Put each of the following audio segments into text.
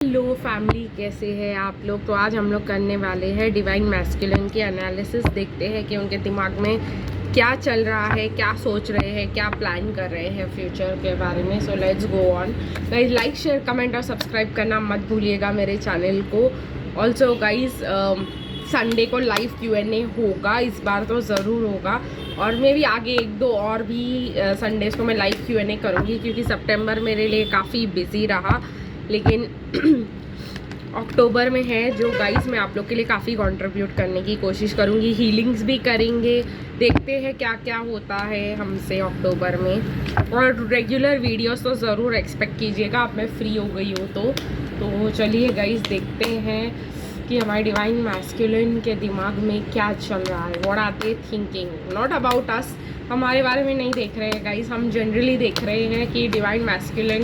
Hello family, कैसे हैं आप लोग। तो आज हम लोग करने वाले हैं डिवाइन मैस्कुलिन की एनालिसिस। देखते हैं कि उनके दिमाग में क्या चल रहा है, क्या सोच रहे हैं, क्या प्लान कर रहे हैं फ्यूचर के बारे में। So let's go on guys. Like, share, comment और सब्सक्राइब करना मत भूलिएगा मेरे चैनल को। ऑल्सो गाइज संडे को लाइव Q&A होगा, इस बार तो ज़रूर होगा। और मैं भी आगे एक दो और भी संडेज़ को मैं लाइव Q&A करूँगी, क्योंकि सितंबर मेरे लिए काफ़ी बिजी रहा। लेकिन अक्टूबर में है जो गाइस मैं आप लोग के लिए काफ़ी कंट्रीब्यूट करने की कोशिश करूँगी। हीलिंग्स भी करेंगे, देखते हैं क्या क्या होता है हमसे अक्टूबर में। और रेगुलर वीडियोस तो ज़रूर एक्सपेक्ट कीजिएगा, आप मैं फ्री हो गई हूँ तो चलिए गाइस देखते हैं कि हमारे डिवाइन मैस्कुलिन के दिमाग में क्या चल रहा है। What are they thinking, not about us. हमारे बारे में नहीं देख रहे हैं गाइस, हम जनरली देख रहे हैं कि डिवाइन मैस्कुलिन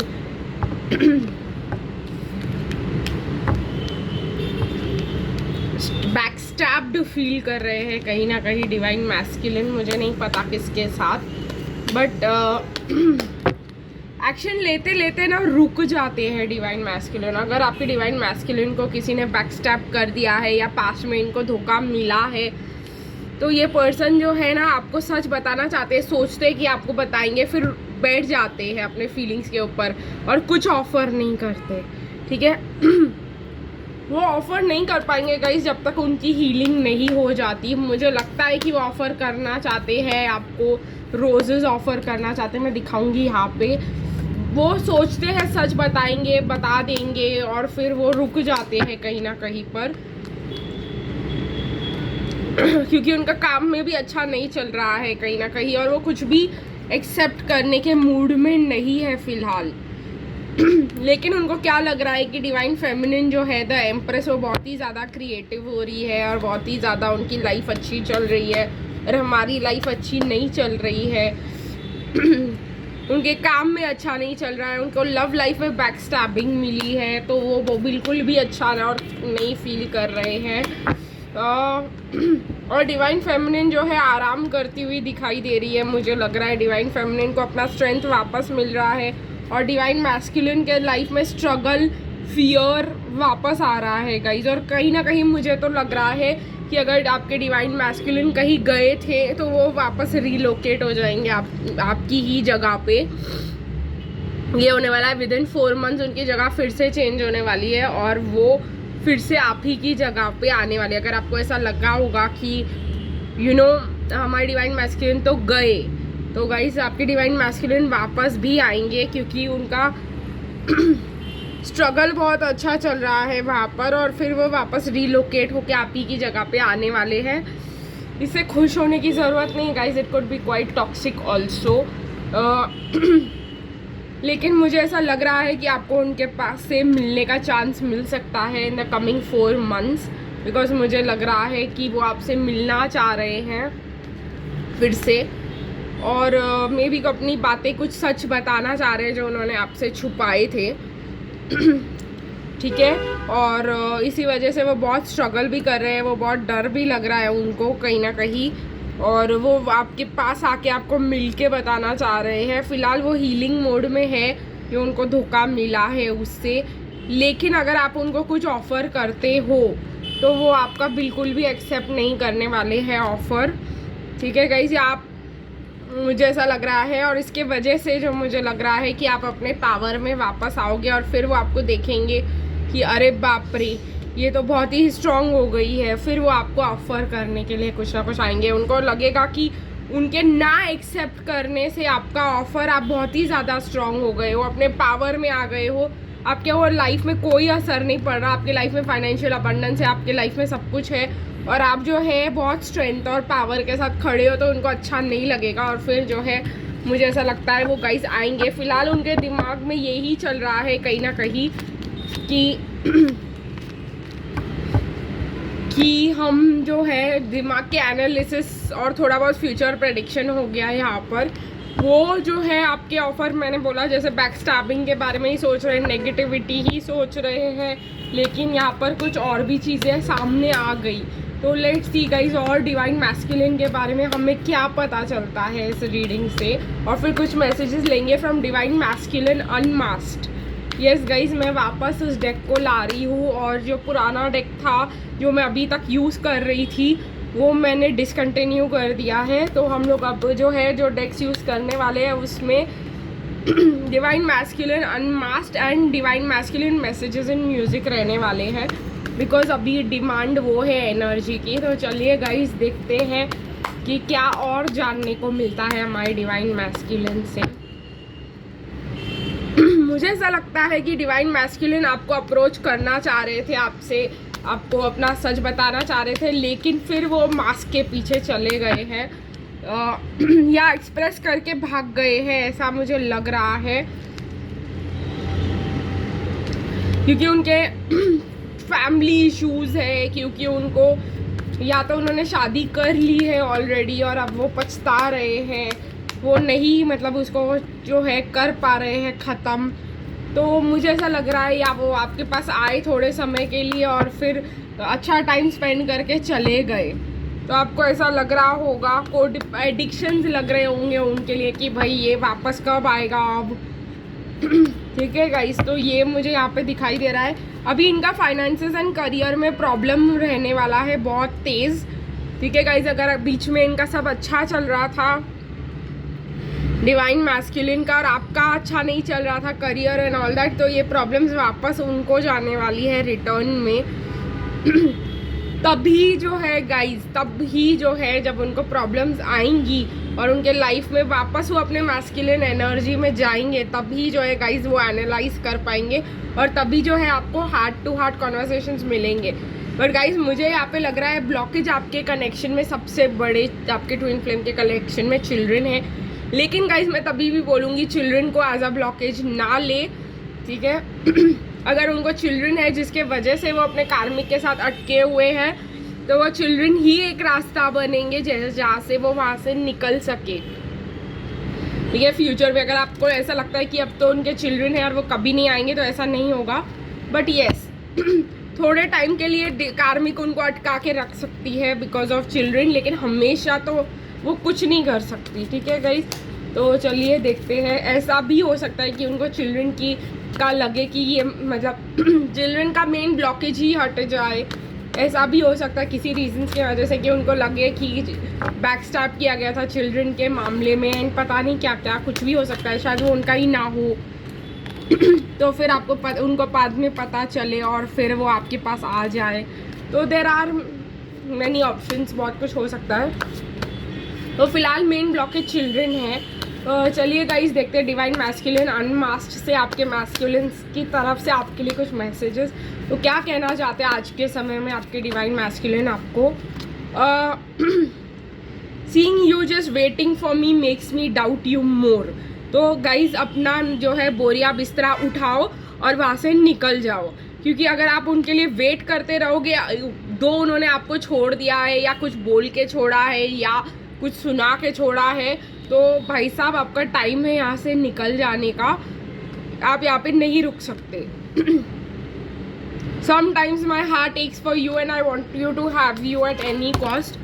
बैकस्टैब्ड फील कर रहे हैं कहीं ना कहीं डिवाइन मैस्कुलिन, मुझे नहीं पता किसके साथ, बट एक्शन लेते लेते ना रुक जाते हैं डिवाइन मैस्कुलिन। अगर आपके डिवाइन मैस्कुलिन को किसी ने बैकस्टैब कर दिया है या पास्ट में इनको धोखा मिला है, तो ये पर्सन जो है ना आपको सच बताना चाहते हैं, सोचते हैं कि आपको बताएंगे, फिर बैठ जाते हैं अपने फीलिंग्स के ऊपर और कुछ ऑफर नहीं करते। ठीक है वो ऑफ़र नहीं कर पाएंगे गाइस जब तक उनकी हीलिंग नहीं हो जाती। मुझे लगता है कि वो ऑफ़र करना चाहते हैं, आपको रोजेज़ ऑफ़र करना चाहते हैं, मैं दिखाऊंगी यहाँ पे। वो सोचते हैं सच बताएंगे, बता देंगे, और फिर वो रुक जाते हैं कहीं ना कहीं पर क्योंकि उनका काम में भी अच्छा नहीं चल रहा है कहीं ना कहीं, और वो कुछ भी एक्सेप्ट करने के मूड में नहीं है फ़िलहाल। लेकिन उनको क्या लग रहा है कि डिवाइन फेमिनिन जो है द एम्प्रेस, वो बहुत ही ज़्यादा क्रिएटिव हो रही है और बहुत ही ज़्यादा उनकी लाइफ अच्छी चल रही है और हमारी लाइफ अच्छी नहीं चल रही है। उनके काम में अच्छा नहीं चल रहा है, उनको लव लाइफ में बैक स्टैबिंग मिली है, तो वो बिल्कुल भी अच्छा और नहीं फील कर रहे हैं। और डिवाइन फेमिनिन जो है आराम करती हुई दिखाई दे रही है। मुझे लग रहा है डिवाइन फेमिनिन को अपना स्ट्रेंथ वापस मिल रहा है, और डिवाइन मैस्कुलिन के लाइफ में स्ट्रगल, फियर वापस आ रहा है गाइज। और कहीं ना कहीं मुझे तो लग रहा है कि अगर आपके डिवाइन मैस्कुलिन कहीं गए थे तो वो वापस रिलोकेट हो जाएंगे आपकी ही जगह पे। ये होने वाला है विदिन 4 मंथ्स, उनकी जगह फिर से चेंज होने वाली है और वो फिर से आप ही की जगह पे आने वाली है। अगर आपको ऐसा लगा होगा कि हमारे डिवाइन मैस्कुलिन तो गए, तो गाइस आपके डिवाइन मैस्कुलिन वापस भी आएंगे, क्योंकि उनका स्ट्रगल बहुत अच्छा चल रहा है वहाँ पर, और फिर वो वापस रीलोकेट होके आप ही की जगह पे आने वाले हैं। इससे खुश होने की ज़रूरत नहीं guys, it could be quite toxic also. लेकिन मुझे ऐसा लग रहा है कि आपको उनके पास से मिलने का चांस मिल सकता है in the coming 4 months, because मुझे लग रहा है कि वो आपसे मिलना चाह रहे हैं फिर से, और मे बी को अपनी बातें कुछ सच बताना चाह रहे हैं जो उन्होंने आपसे छुपाए थे। ठीक है, और इसी वजह से वो बहुत स्ट्रगल भी कर रहे हैं, वो बहुत डर भी लग रहा है उनको कहीं ना कहीं, और वो आपके पास आके आपको मिल के बताना चाह रहे हैं। फ़िलहाल वो हीलिंग मोड में है कि उनको धोखा मिला है उससे, लेकिन अगर आप उनको कुछ ऑफ़र करते हो तो वो आपका बिल्कुल भी एक्सेप्ट नहीं करने वाले हैं ऑफ़र। ठीक है गाइस, आप मुझे ऐसा लग रहा है, और इसके वजह से जो मुझे लग रहा है कि आप अपने पावर में वापस आओगे, और फिर वो आपको देखेंगे कि अरे बाप रे ये तो बहुत ही स्ट्रांग हो गई है, फिर वो आपको ऑफ़र करने के लिए कुछ ना कुछ आएंगे। उनको लगेगा कि उनके ना एक्सेप्ट करने से आपका ऑफ़र, आप बहुत ही ज़्यादा स्ट्रांग हो गए हो, अपने पावर में आ गए हो, आपके और लाइफ में कोई असर नहीं पड़ रहा, आपके लाइफ में फाइनेंशियल अबंडेंस है, आपके लाइफ में सब कुछ है, और आप जो है बहुत स्ट्रेंथ और पावर के साथ खड़े हो, तो उनको अच्छा नहीं लगेगा, और फिर जो है मुझे ऐसा लगता है वो गाइस आएंगे। फ़िलहाल उनके दिमाग में यही चल रहा है कहीं ना कहीं कि हम जो है दिमाग के एनालिसिस और थोड़ा बहुत फ्यूचर प्रेडिक्शन हो गया है यहाँ पर। वो जो है आपके ऑफ़र, मैंने बोला जैसे बैक स्टैबिंग के बारे में ही सोच रहे हैं, नेगेटिविटी ही सोच रहे हैं, लेकिन यहाँ पर कुछ और भी चीज़ें सामने आ गई। तो लेट्स सी गाइस, और डिवाइन मैस्कुलिन के बारे में हमें क्या पता चलता है इस रीडिंग से, और फिर कुछ मैसेजेस लेंगे from divine masculine unmasked. Yes guys, मैं वापस उस डेक को ला रही हूँ और जो पुराना डेक था जो मैं अभी तक यूज़ कर रही थी वो मैंने डिसकंटिन्यू कर दिया है। तो हम लोग अब जो है जो डेक्स यूज़ करने वाले हैं उसमें divine masculine unmasked and divine masculine messages in music रहने वाले हैं, बिकॉज अभी डिमांड वो है एनर्जी की। तो चलिए गाइज देखते हैं कि क्या और जानने को मिलता है हमारे डिवाइन मैस्कुलिन से। मुझे ऐसा लगता है कि डिवाइन मैस्कुलिन आपको अप्रोच करना चाह रहे थे, आपसे आपको अपना सच बताना चाह रहे थे, लेकिन फिर वो मास्क के पीछे चले गए हैं या एक्सप्रेस करके भाग गए हैं, ऐसा मुझे लग रहा है। क्योंकि उनके फैमिली इश्यूज़ है, क्योंकि उनको या तो उन्होंने शादी कर ली है ऑलरेडी और अब वो पछता रहे हैं, वो नहीं मतलब उसको जो है कर पा रहे हैं ख़त्म। तो मुझे ऐसा लग रहा है या वो आपके पास आए थोड़े समय के लिए और फिर अच्छा टाइम स्पेंड करके चले गए। तो आपको ऐसा लग रहा होगा, कोई एडिक्शंस लग रहे होंगे उनके लिए कि भाई ये वापस कब आएगा अब। ठीक है गाइस, तो ये मुझे यहाँ पे दिखाई दे रहा है। अभी इनका फाइनेंसेस एंड करियर में प्रॉब्लम रहने वाला है बहुत तेज़। ठीक है गाइस, अगर बीच में इनका सब अच्छा चल रहा था डिवाइन मैस्कुलिन का और आपका अच्छा नहीं चल रहा था करियर एंड ऑल दैट, तो ये प्रॉब्लम्स वापस उनको जाने वाली है रिटर्न में। तभी जो है गाइज, तब ही जो है जब उनको प्रॉब्लम्स आएंगी और उनके लाइफ में वापस वो अपने मैस्कुलिन एनर्जी में जाएंगे, तभी जो है गाइज वो एनालाइज कर पाएंगे और तभी जो है आपको हार्ट टू हार्ट कॉन्वर्सेशंस मिलेंगे। बट गाइज मुझे यहाँ पे लग रहा है ब्लॉकेज आपके कनेक्शन में सबसे बड़े, आपके ट्विन फ्लेम के कनेक्शन में चिल्ड्रन है। लेकिन गाइज मैं तभी भी बोलूँगी चिल्ड्रन को एज अ ब्लॉकेज ना ले। ठीक है, अगर उनको चिल्ड्रन है जिसके वजह से वो अपने कार्मिक के साथ अटके हुए हैं, तो वो चिल्ड्रन ही एक रास्ता बनेंगे जहाँ से वो वहाँ से निकल सके। ठीक है, फ्यूचर में अगर आपको ऐसा लगता है कि अब तो उनके चिल्ड्रन है और वो कभी नहीं आएंगे, तो ऐसा नहीं होगा। बट येस, थोड़े टाइम के लिए कार्मिक उनको अटका के रख सकती है बिकॉज ऑफ चिल्ड्रन, लेकिन हमेशा तो वो कुछ नहीं कर सकती। ठीक है गाइस, तो चलिए देखते हैं। ऐसा भी हो सकता है कि उनको चिल्ड्रन की का लगे कि ये मतलब चिल्ड्रन का मेन ब्लॉकेज ही हट जाए। ऐसा भी हो सकता है किसी रीजंस की वजह से कि उनको लगे कि बैकस्टैप किया गया था चिल्ड्रन के मामले में, एंड पता नहीं क्या क्या कुछ भी हो सकता है, शायद वो उनका ही ना हो। तो फिर आपको उनको बाद में पता चले और फिर वो आपके पास आ जाए। तो देयर आर मैनी ऑप्शंस, बहुत कुछ हो सकता है। तो फिलहाल मेन ब्लॉकेज चिल्ड्रन है। चलिए गाइस देखते हैं डिवाइन मैस्कुलिन अनमास्क्ड से आपके मैस्कुलिन्स की तरफ से आपके लिए कुछ मैसेजेस। तो क्या कहना चाहते हैं आज के समय में आपके डिवाइन मैस्कुलिन आपको। Seeing you just waiting for me makes me doubt you more. तो गाइस अपना जो है बोरिया बिस्तरा उठाओ और वहाँ से निकल जाओ, क्योंकि अगर आप उनके लिए वेट करते रहोगे, दो उन्होंने आपको छोड़ दिया है या कुछ बोल के छोड़ा है या कुछ सुना के छोड़ा है, तो भाई साहब आपका टाइम है यहाँ से निकल जाने का। आप यहाँ पे नहीं रुक सकते। Sometimes my heart aches for you and I want you to have you at any cost.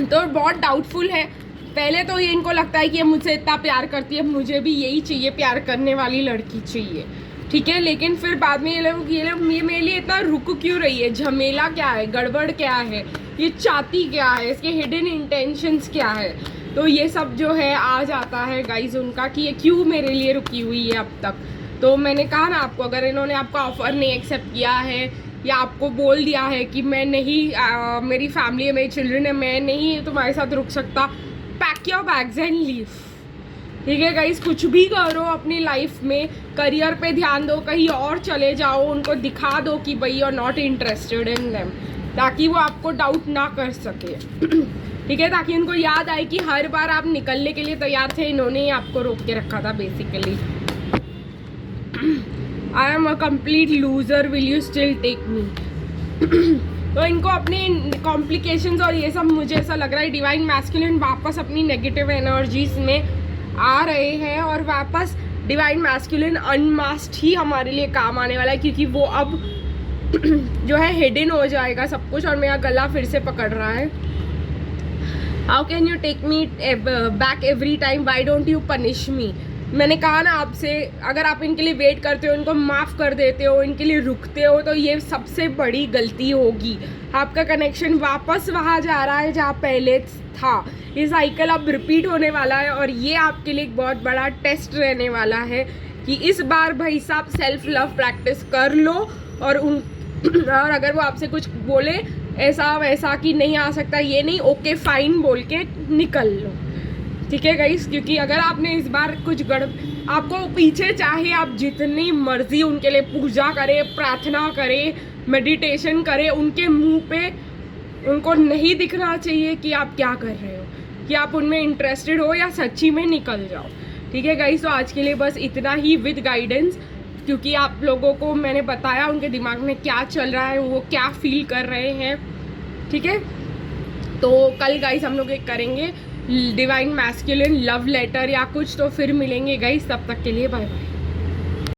तो बहुत डाउटफुल है। पहले तो ये इनको लगता है कि ये मुझसे इतना प्यार करती है, मुझे भी यही चाहिए, प्यार करने वाली लड़की चाहिए। ठीक है, लेकिन फिर बाद में ये लोग ये मेरे लिए इतना रुक क्यों रही है, झमेला क्या है, गड़बड़ क्या है, ये चाहती क्या है, इसके हिडन इंटेंशंस क्या है। तो ये सब जो है आ जाता है गाइज उनका कि ये क्यों मेरे लिए रुकी हुई है अब तक। तो मैंने कहा ना आपको, अगर इन्होंने आपका ऑफर नहीं एक्सेप्ट किया है या आपको बोल दिया है कि मैं नहीं मेरी फैमिली है, मेरे चिल्ड्रन है, मैं नहीं तुम्हारे साथ रुक सकता, pack your bags and leave. ठीक है गाइस, कुछ भी करो अपनी लाइफ में, करियर पे ध्यान दो, कहीं और चले जाओ, उनको दिखा दो कि भाई you are not interested in them, ताकि वो आपको डाउट ना कर सके। ठीक है, ताकि उनको याद आए कि हर बार आप निकलने के लिए तैयार थे, इन्होंने ही आपको रोक के रखा था basically. I am a complete loser, will you still take me. तो इनको अपने कॉम्प्लिकेशंस और ये सब, मुझे ऐसा लग रहा है डिवाइन मैस्कुलिन वापस अपनी नेगेटिव एनर्जीज में आ रहे हैं और वापस डिवाइन मैस्कुलिन अनमास्क्ड ही हमारे लिए काम आने वाला है, क्योंकि वो अब जो है हिडन हो जाएगा सब कुछ। और मेरा गला फिर से पकड़ रहा है। How can you take me back every time, why don't you punish me. मैंने कहा ना आपसे, अगर आप इनके लिए वेट करते हो, इनको माफ़ कर देते हो, इनके लिए रुकते हो, तो ये सबसे बड़ी गलती होगी। आपका कनेक्शन वापस वहाँ जा रहा है जहाँ पहले था। ये साइकिल अब रिपीट होने वाला है और ये आपके लिए एक बहुत बड़ा टेस्ट रहने वाला है कि इस बार भाई साहब सेल्फ लव प्रैक्टिस कर लो और और अगर वो आपसे कुछ बोले ऐसा वैसा कि नहीं आ सकता, ये नहीं, ओके फाइन बोल के निकल लो, ठीक है गाइस। क्योंकि अगर आपने इस बार कुछ आपको पीछे चाहे आप जितनी मर्जी उनके लिए पूजा करें, प्रार्थना करें, मेडिटेशन करें, उनके मुंह पे उनको नहीं दिखना चाहिए कि आप क्या कर रहे हो, कि आप उनमें इंटरेस्टेड हो या सच्ची में निकल जाओ, ठीक है गाइस। तो आज के लिए बस इतना ही विद गाइडेंस, क्योंकि आप लोगों को मैंने बताया उनके दिमाग में क्या चल रहा है, वो क्या फील कर रहे हैं, ठीक है। तो कल गाइस हम लोग एक करेंगे डिवाइन मैस्कुलिन लव लेटर या कुछ, तो फिर मिलेंगे गाइस, तब तक के लिए बाय बाय।